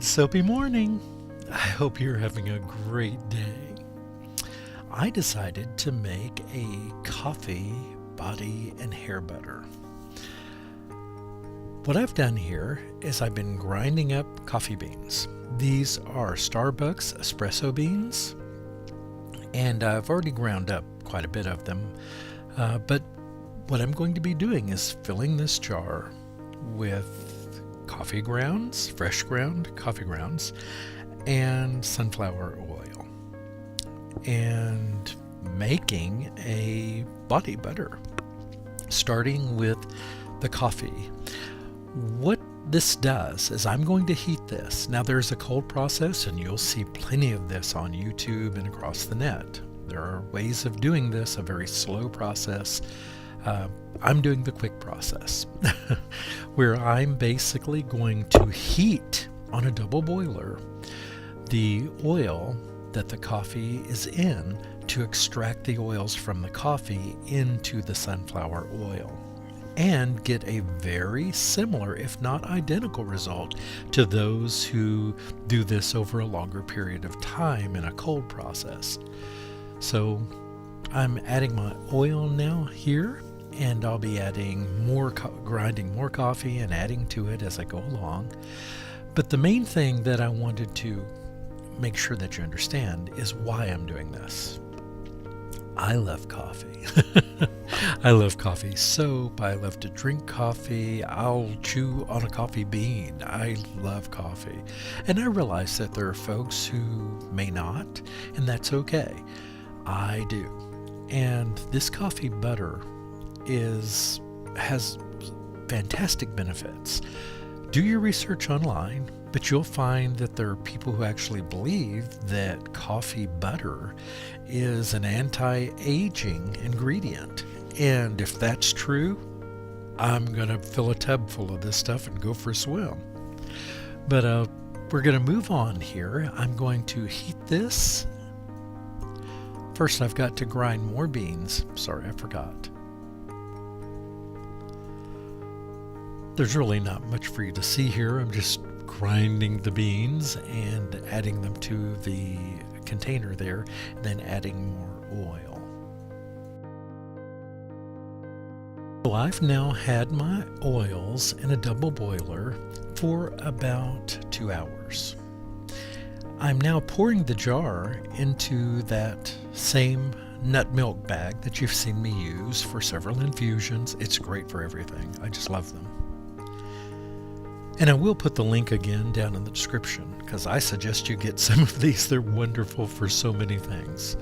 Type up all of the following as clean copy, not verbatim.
Soapy morning. I hope you're having a great day. I decided to make a coffee body and hair butter. What I've done here is I've been grinding up coffee beans. These are Starbucks espresso beans, and I've already ground up quite a bit of them. But what I'm going to be doing is filling this jar with coffee grounds, fresh ground coffee grounds, and sunflower oil, and making a body butter, starting with the coffee. What this does is I'm going to heat this. Now there's a cold process, and you'll see plenty of this on YouTube and across the net. There are ways of doing this, a very slow process. I'm doing the quick process where I'm basically going to heat on a double boiler the oil that the coffee is in to extract the oils from the coffee into the sunflower oil and get a very similar, if not identical, result to those who do this over a longer period of time in a cold process. So I'm adding my oil now here, and I'll be adding grinding more coffee and adding to it as I go along. But the main thing that I wanted to make sure that you understand is why I'm doing this. I love coffee. I love coffee soap. I love to drink coffee. I'll chew on a coffee bean. I love coffee. And I realize that there are folks who may not, and that's okay. I do. And this coffee butter has fantastic benefits. Do your research online, but you'll find that there are people who actually believe that coffee butter is an anti-aging ingredient. And if that's true, I'm going to fill a tub full of this stuff and go for a swim. But we're going to move on here. I'm going to heat this. First, I've got to grind more beans. Sorry, I forgot. There's really not much for you to see here. I'm just grinding the beans and adding them to the container there, and then adding more oil. So I've now had my oils in a double boiler for about 2 hours. I'm now pouring the jar into that same nut milk bag that you've seen me use for several infusions. It's great for everything. I just love them. And I will put the link again down in the description, because I suggest you get some of these. They're wonderful for so many things.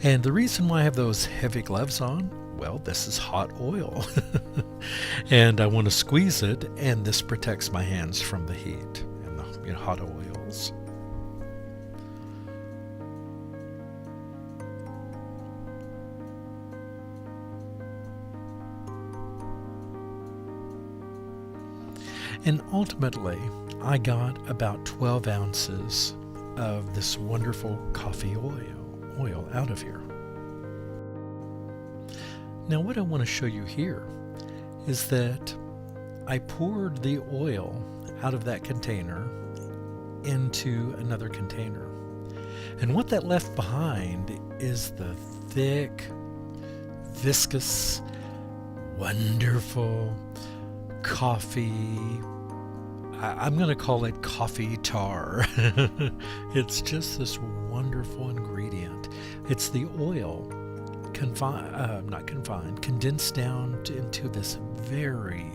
And the reason why I have those heavy gloves on, well, this is hot oil. And I want to squeeze it, and this protects my hands from the heat and the hot oils. And ultimately, I got about 12 ounces of this wonderful coffee oil out of here. Now, what I want to show you here is that I poured the oil out of that container into another container. And what that left behind is the thick, viscous, wonderful coffee. I'm going to call it coffee tar. It's just this wonderful ingredient. It's the oil condensed down into this very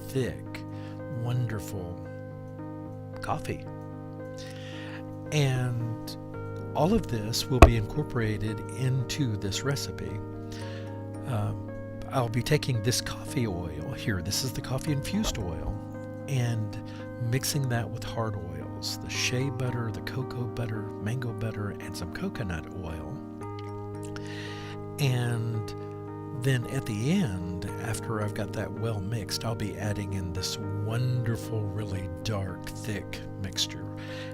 thick, wonderful coffee. And all of this will be incorporated into this recipe. I'll be taking this coffee oil here, this is the coffee infused oil, and mixing that with hard oils, the shea butter, the cocoa butter, mango butter, and some coconut oil. And then at the end, after I've got that well mixed, I'll be adding in this wonderful, really dark, thick mixture.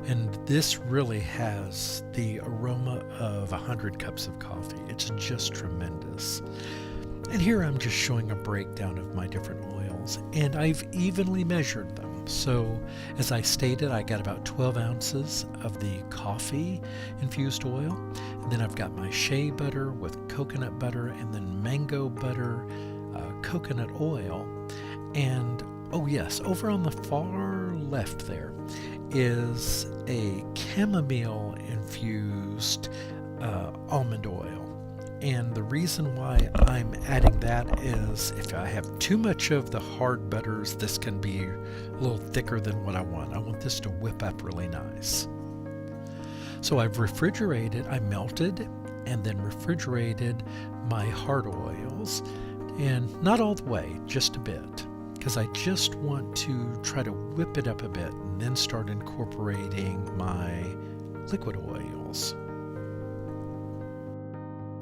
And this really has the aroma of 100 cups of coffee. It's just tremendous. And here I'm just showing a breakdown of my different oils, and I've evenly measured them. So as I stated, I got about 12 ounces of the coffee infused oil, and then I've got my shea butter with coconut butter, and then mango butter, coconut oil, and oh yes, over on the far left there is a chamomile infused almond oil. And the reason why I'm adding that is if I have too much of the hard butters, this can be a little thicker than what I want. I want this to whip up really nice. So I've refrigerated, I melted and then refrigerated my hard oils, and not all the way, just a bit, because I just want to try to whip it up a bit and then start incorporating my liquid oils.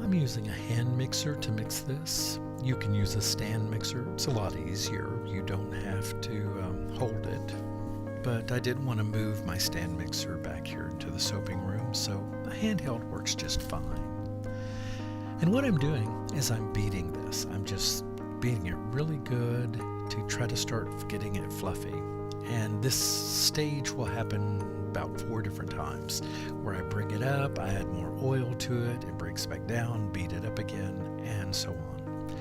I'm using a hand mixer to mix this. You can use a stand mixer. It's a lot easier. You don't have to hold it. But I didn't want to move my stand mixer back here into the soaping room, so a handheld works just fine. And what I'm doing is I'm beating this. I'm just beating it really good to try to start getting it fluffy. And this stage will happen about 4 different times, where I bring it up, I add more oil to it, it breaks back down, beat it up again, and so on.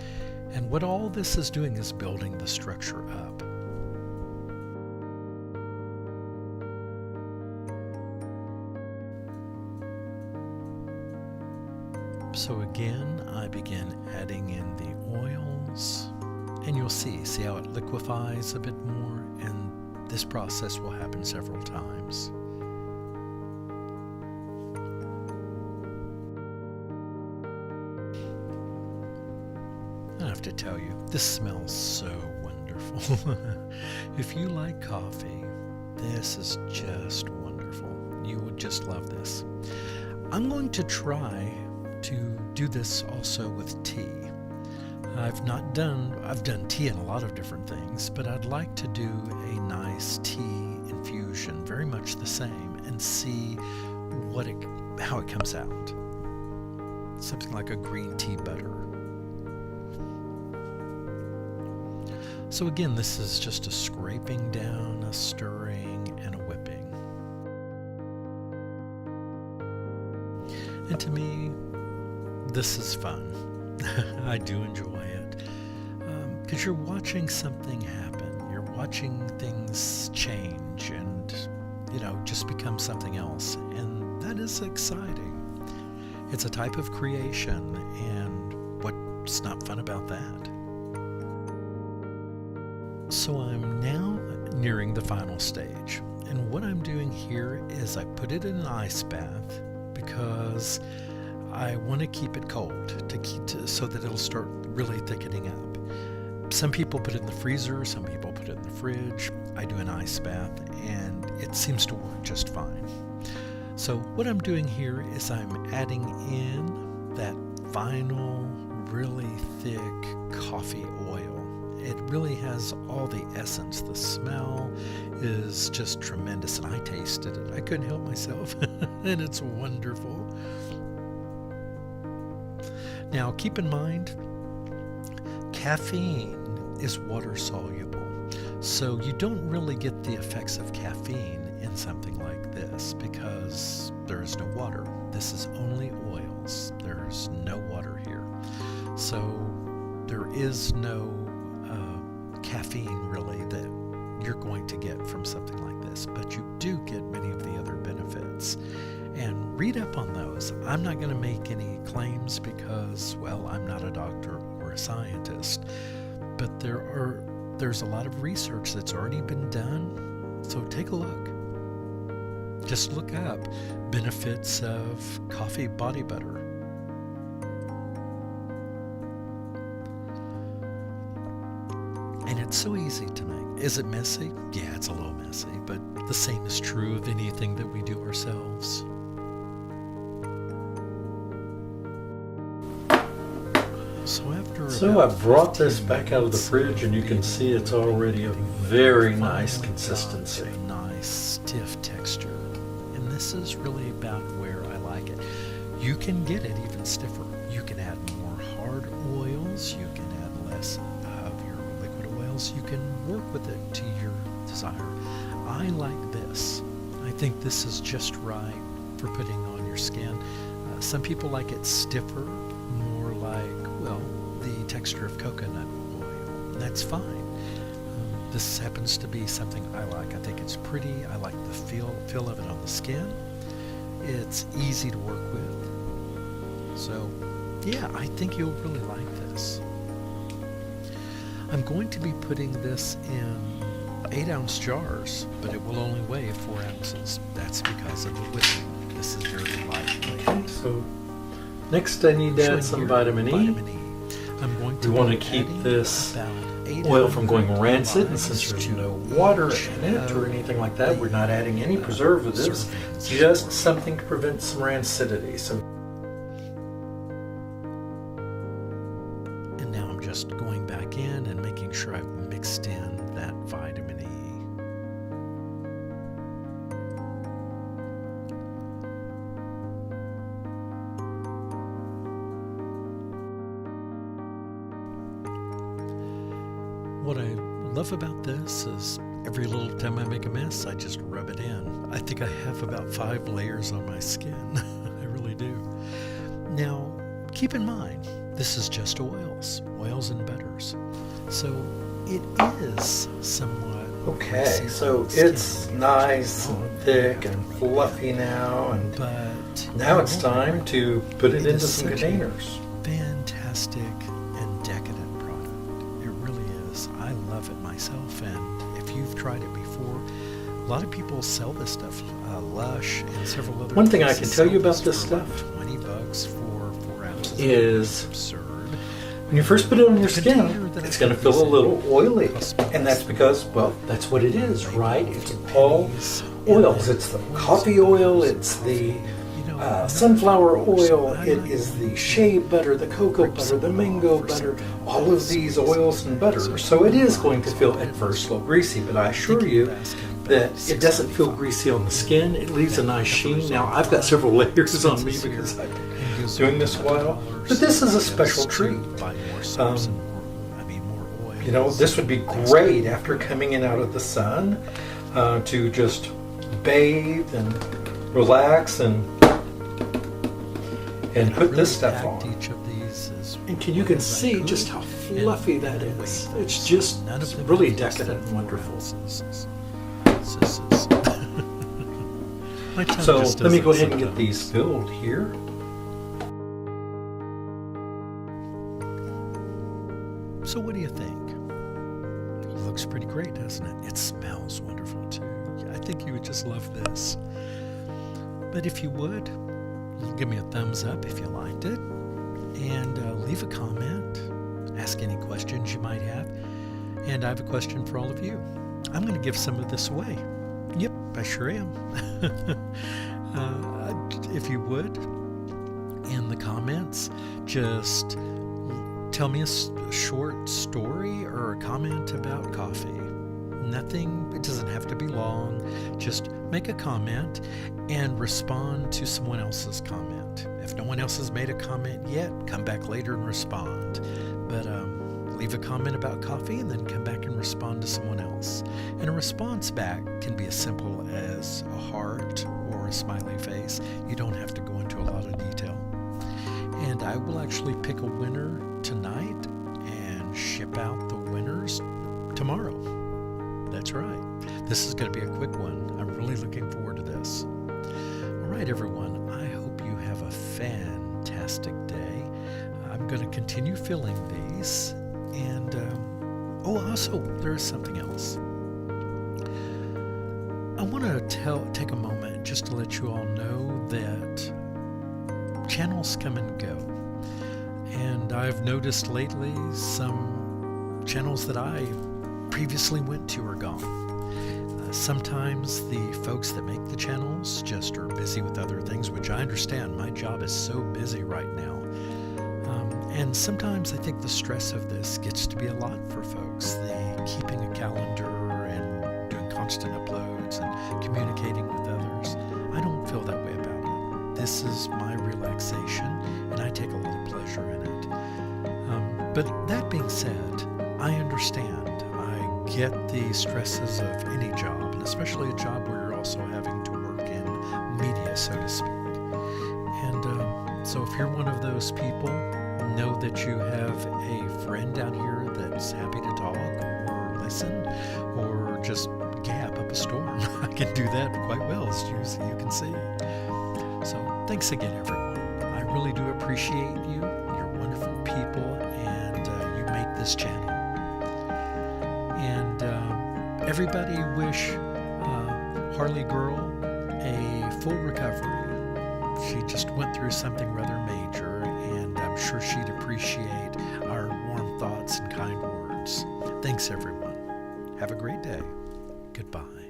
And what all this is doing is building the structure up. So again, I begin adding in the oils, and you'll see how it liquefies a bit more, and this process will happen several times. I have to tell you, this smells so wonderful. If you like coffee, this is just wonderful. You would just love this. I'm going to try to do this also with tea. I've done tea in a lot of different things, but I'd like to do a nice tea infusion, very much the same, and see how it comes out. Something like a green tea butter. So again, this is just a scraping down, a stirring, and a whipping. And to me, this is fun. I do enjoy it. Because you're watching something happen. You're watching things change and, just become something else. And that is exciting. It's a type of creation, and what's not fun about that? So I'm now nearing the final stage, and what I'm doing here is I put it in an ice bath because I want to keep it cold so that it'll start really thickening up. Some people put it in the freezer, some people put it in the fridge. I do an ice bath, and it seems to work just fine. So what I'm doing here is I'm adding in that final, really thick coffee oil. It really has all the essence. The smell is just tremendous, and I tasted it. I couldn't help myself, and it's wonderful. Now, keep in mind, caffeine is water soluble, so you don't really get the effects of caffeine in something like this because there is no water. This is only oils. There's no water here. So there is no caffeine really that you're going to get from something like this, but you do get many of the other benefits. And read up on those. I'm not going to make any claims because, well, I'm not a doctor or a scientist, but there's a lot of research that's already been done, so take a look. Just look up benefits of coffee body butter. And it's so easy to make. Is it messy? Yeah, it's a little messy, but the same is true of anything that we do ourselves. So I brought this back out of the fridge, and you can see it's already a very nice consistency. Nice stiff texture. And this is really about where I like it. You can get it even stiffer. You can add more hard oils. You can add less of your liquid oils. You can work with it to desire. I like this. I think this is just right for putting on your skin. Some people like it stiffer, more like, well, the texture of coconut oil. That's fine. This happens to be something I like. I think it's pretty. I like the feel of it on the skin. It's easy to work with. So, yeah, I think you'll really like this. I'm going to be putting this in 8-ounce jars, but it will only weigh 4 ounces. That's because of the whipping. This is very lightweight. So next I need to add some vitamin E. I'm going to we want to keep this oil from going rancid, and since there's no water in it or anything like that, we're not adding any preservatives, just something to prevent some rancidity. So, and now I'm just going back in and making sure I've mixed in that vitamin E. What I love about this is every little time I make a mess, I just rub it in. I think I have about 5 layers on my skin. I really do. Now, keep in mind, this is just oils and butters. So it is somewhat okay, so it's nice and thick and fluffy now, and now it's time to put it into some containers. Fantastic and decadent product. It really is. I love it myself, and if you've tried it before, a lot of people sell this stuff. Lush and several other. One thing I can tell you about this stuff, $20 for 4 ounces, is absurd. When you first put it on your skin, it's going to feel a little oily, and that's because, well, that's what it is, right? It's all oils. It's the coffee oil, it's the sunflower oil, it is the shea butter, the cocoa butter, the mango butter, all of these oils and butters. So it is going to feel at first a little greasy, but I assure you that it doesn't feel greasy on the skin. It leaves a nice sheen. Now, I've got several layers on me because I've been doing this a while, but this is a special treat. You know, this would be great after coming in out of the sun to just bathe and relax and put this stuff on. And you can see just how fluffy that is. It's just really decadent and wonderful. So let me go ahead and get these filled here. So what do you think? It looks pretty great, doesn't it? It smells wonderful too. I think you would just love this. But if you would, give me a thumbs up if you liked it, and leave a comment, ask any questions you might have. And I have a question for all of you. I'm going to give some of this away. Yep, I sure am. If you would, in the comments, just tell me a short story or a comment about coffee. Nothing, it doesn't have to be long. Just make a comment and respond to someone else's comment. If no one else has made a comment yet, come back later and respond. But leave a comment about coffee and then come back and respond to someone else. And a response back can be as simple as a heart or a smiley face. You don't have to go into a lot of detail. And I will actually pick a winner tonight and ship out the winners tomorrow. That's right. This is going to be a quick one. I'm really looking forward to this. All right, everyone. I hope you have a fantastic day. I'm going to continue filling these. And, also, there's something else. I want to take a moment just to let you all know that channels come and go. And I've noticed lately some channels that I previously went to are gone. Sometimes the folks that make the channels just are busy with other things, which I understand. My job is so busy right now. And sometimes I think the stress of this gets to be a lot for folks. Keeping a calendar and doing constant uploads and communicating with others. I don't feel that way about it. This is my relaxation, and I take a lot of pleasure in it. But that being said, I understand. I forget the stresses of any job, and especially a job where you're also having to work in media, so to speak. And so if you're one of those people, know that you have a friend down here that's happy to talk or listen or just gab up a storm. I can do that quite well, as you can see. So thanks again, everyone. I really do appreciate you. You're wonderful people, and you make this channel. And everybody wish Harley Girl a full recovery. She just went through something rather major, and I'm sure she'd appreciate our warm thoughts and kind words. Thanks, everyone. Have a great day. Goodbye.